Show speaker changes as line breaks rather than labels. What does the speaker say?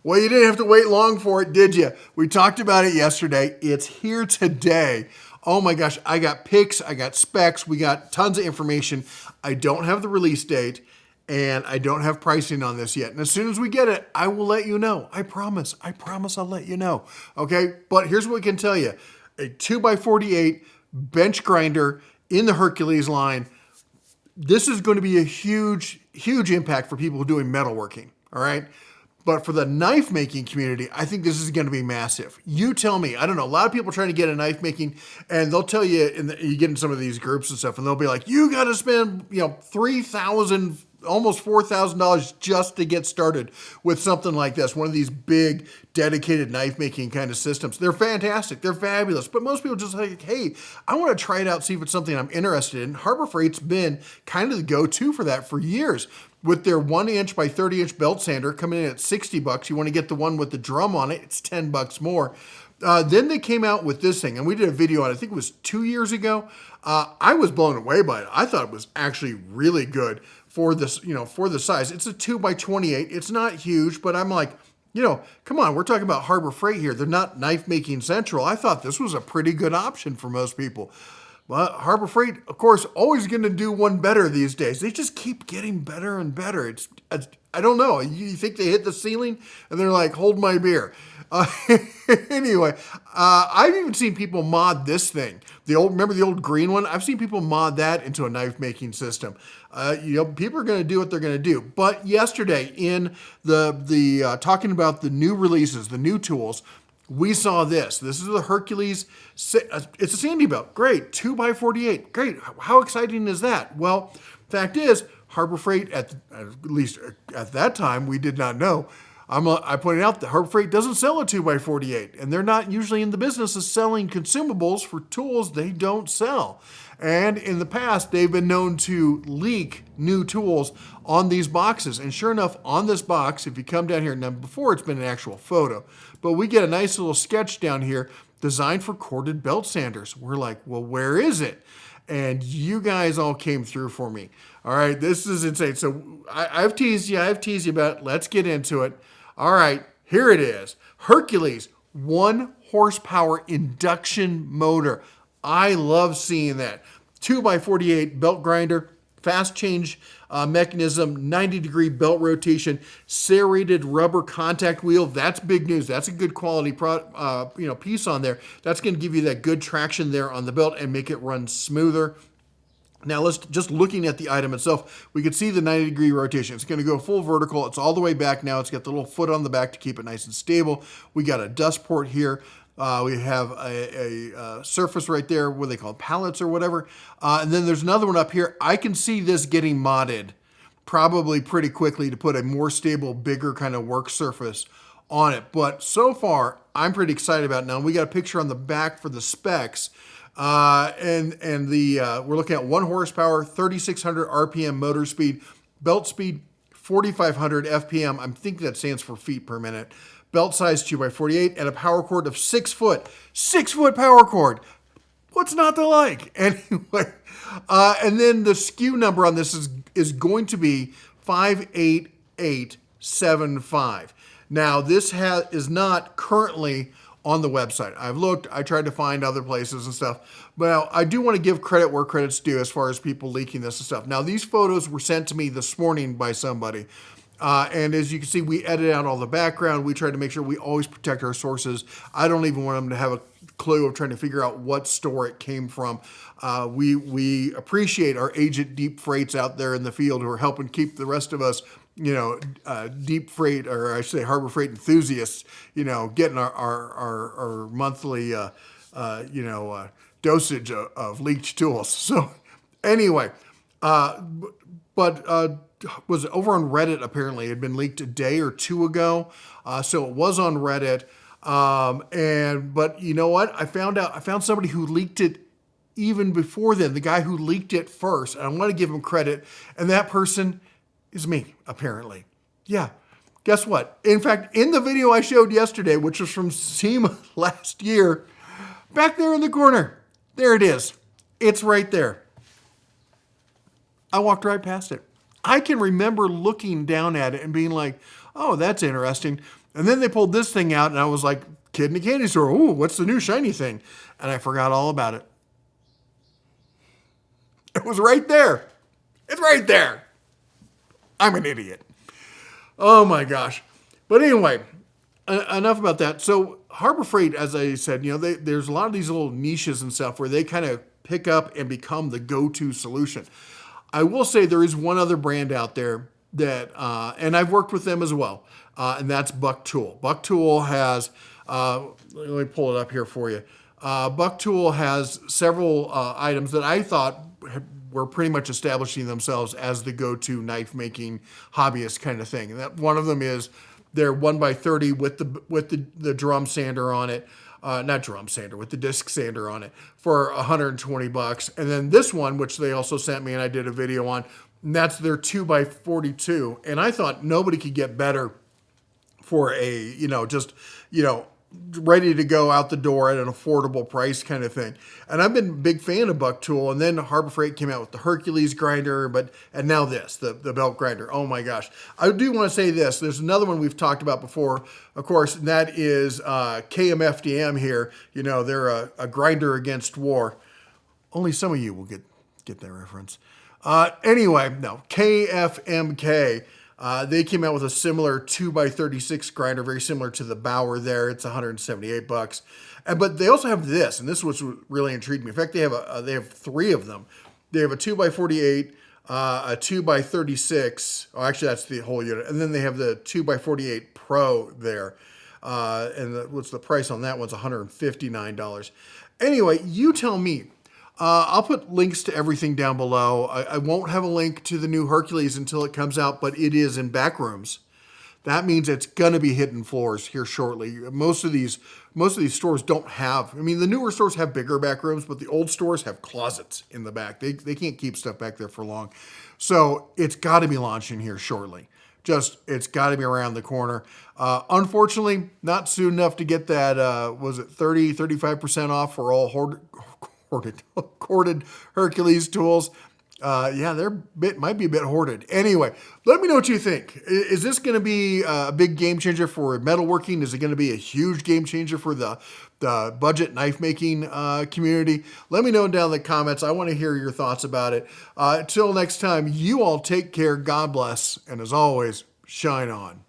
Well, you didn't have to wait long for it, did you? We talked about it yesterday. It's here today. Oh my gosh, I got pics, I got specs, we got tons of information. I don't have the release date and I don't have pricing on this yet. And as soon as we get it, I will let you know. I promise I'll let you know. Okay, but here's what we can tell you. A 2x48 bench grinder in the Hercules line. This is going to be a huge impact for people doing metalworking, all right? But for the knife making community, I think this is going to be massive. You tell me. I don't know. A lot of people trying to get a knife making, and they'll tell you, you get in some of these groups and stuff, and they'll be like, you got to spend, $3,000, almost $4,000 just to get started with something like this. One of these big, dedicated knife making kind of systems. They're fantastic. They're fabulous. But most people just like, hey, I want to try it out, see if it's something I'm interested in. Harbor Freight's been kind of the go-to for that for years. With their 1-inch by 30-inch belt sander coming in at $60. You want to get the one with the drum on it, it's $10 more. Then they came out with this thing, and we did a video on it, I think it was 2 years ago. I was blown away by it. I thought it was actually really good for this, for the size. It's a 2x28. It's not huge, but I'm like, come on, we're talking about Harbor Freight here. They're not knife making central. I thought this was a pretty good option for most people. Well, Harbor Freight, of course, always going to do one better these days. They just keep getting better and better. It's I don't know. You think they hit the ceiling and they're like, hold my beer. Anyway, I've even seen people mod this thing. Remember the old green one? I've seen people mod that into a knife making system. People are going to do what they're going to do. But yesterday in the talking about the new releases, the new tools, we saw this. This is the Hercules. It's a sandy belt. Great. 2x48. Great. How exciting is that? Well, fact is, Harbor Freight, at least at that time, we did not know. I pointed out that Harbor Freight doesn't sell a 2x48, and they're not usually in the business of selling consumables for tools they don't sell. And in the past, they've been known to leak new tools on these boxes. And sure enough, on this box, if you come down here, now before it's been an actual photo, but we get a nice little sketch down here designed for corded belt sanders. We're like, well, where is it? And you guys all came through for me. All right, this is insane. So I've teased you about it. Let's get into it. All right, here it is. Hercules, 1 horsepower induction motor. I love seeing that. 2x48 belt grinder, fast change mechanism, 90-degree belt rotation, serrated rubber contact wheel. That's big news. That's a good quality piece on there. That's going to give you that good traction there on the belt and make it run smoother. Now let's just looking at the item itself, we can see the 90-degree rotation. It's going to go full vertical. It's all the way back now. It's got the little foot on the back to keep it nice and stable. We got a dust port here. We have a surface right there, what they call pallets or whatever. And then there's another one up here. I can see this getting modded probably pretty quickly to put a more stable, bigger kind of work surface on it. But so far, I'm pretty excited about it. Now, we got a picture on the back for the specs. We're looking at 1 horsepower, 3,600 RPM motor speed, belt speed, 4,500 FPM. I'm thinking that stands for feet per minute. Belt size 2x48 and a power cord of 6 foot. 6 foot power cord. What's not to like? Anyway, and then the SKU number on this is going to be 58875. Now, this is not currently on the website. I've looked, I tried to find other places and stuff, but I do want to give credit where credit's due as far as people leaking this and stuff. Now, these photos were sent to me this morning by somebody. And as you can see, we edit out all the background. We try to make sure we always protect our sources. I don't even want them to have a clue of trying to figure out what store it came from. We appreciate our agent deep freights out there in the field who are helping keep the rest of us, deep freight, or I should say Harbor Freight enthusiasts, getting our monthly, dosage of leaked tools. So anyway, was over on Reddit apparently. It had been leaked a day or two ago. So it was on Reddit. But you know what? I found somebody who leaked it even before then, the guy who leaked it first. And I want to give him credit. And that person is me, apparently. Yeah. Guess what? In fact, in the video I showed yesterday, which was from SEMA last year, back there in the corner, there it is. It's right there. I walked right past it. I can remember looking down at it and being like, oh, that's interesting. And then they pulled this thing out, and I was like, kid in a candy store, ooh, what's the new shiny thing? And I forgot all about it. It was right there. It's right there. I'm an idiot. Oh my gosh. But anyway, enough about that. So Harbor Freight, as I said, there's a lot of these little niches and stuff where they kind of pick up and become the go-to solution. I will say there is one other brand out there that, and I've worked with them as well, and that's Buck Tool. Buck Tool has, let me pull it up here for you. Buck Tool has several items that I thought were pretty much establishing themselves as the go-to knife making hobbyist kind of thing. And that one of them is their 1x30 with the drum sander on it. Not drum sander, with the disc sander on it for $120. And then this one, which they also sent me and I did a video on, and that's their 2x42. And I thought nobody could get better for a, ready to go out the door at an affordable price kind of thing. And I've been a big fan of Buck Tool. And then Harbor Freight came out with the Hercules grinder, and now this, the belt grinder. Oh my gosh. I do want to say this. There's another one we've talked about before, of course, and that is KMFDM here. They're a grinder against war. Only some of you will get that reference. Anyway, no, KFMK. They came out with a similar 2x36 grinder, very similar to the Bauer there. It's $178. But they also have this, and this was really intrigued me. In fact, they have three of them. They have a 2x48, a 2x36. Oh, actually, that's the whole unit. And then they have the 2x48 Pro there. What's the price on that one's $159. Anyway, you tell me. I'll put links to everything down below. I won't have a link to the new Hercules until it comes out, but it is in back rooms. That means it's going to be hitting floors here shortly. Most of these stores don't have. The newer stores have bigger back rooms, but the old stores have closets in the back. They can't keep stuff back there for long. So it's got to be launching here shortly. It's got to be around the corner. Unfortunately, not soon enough to get that, 35% off for all corded Hercules tools. Might be a bit hoarded. Anyway, let me know what you think. Is this going to be a big game changer for metalworking? Is it going to be a huge game changer for the budget knife making community? Let me know down in the comments. I want to hear your thoughts about it. Until next time, you all take care. God bless. And as always, shine on.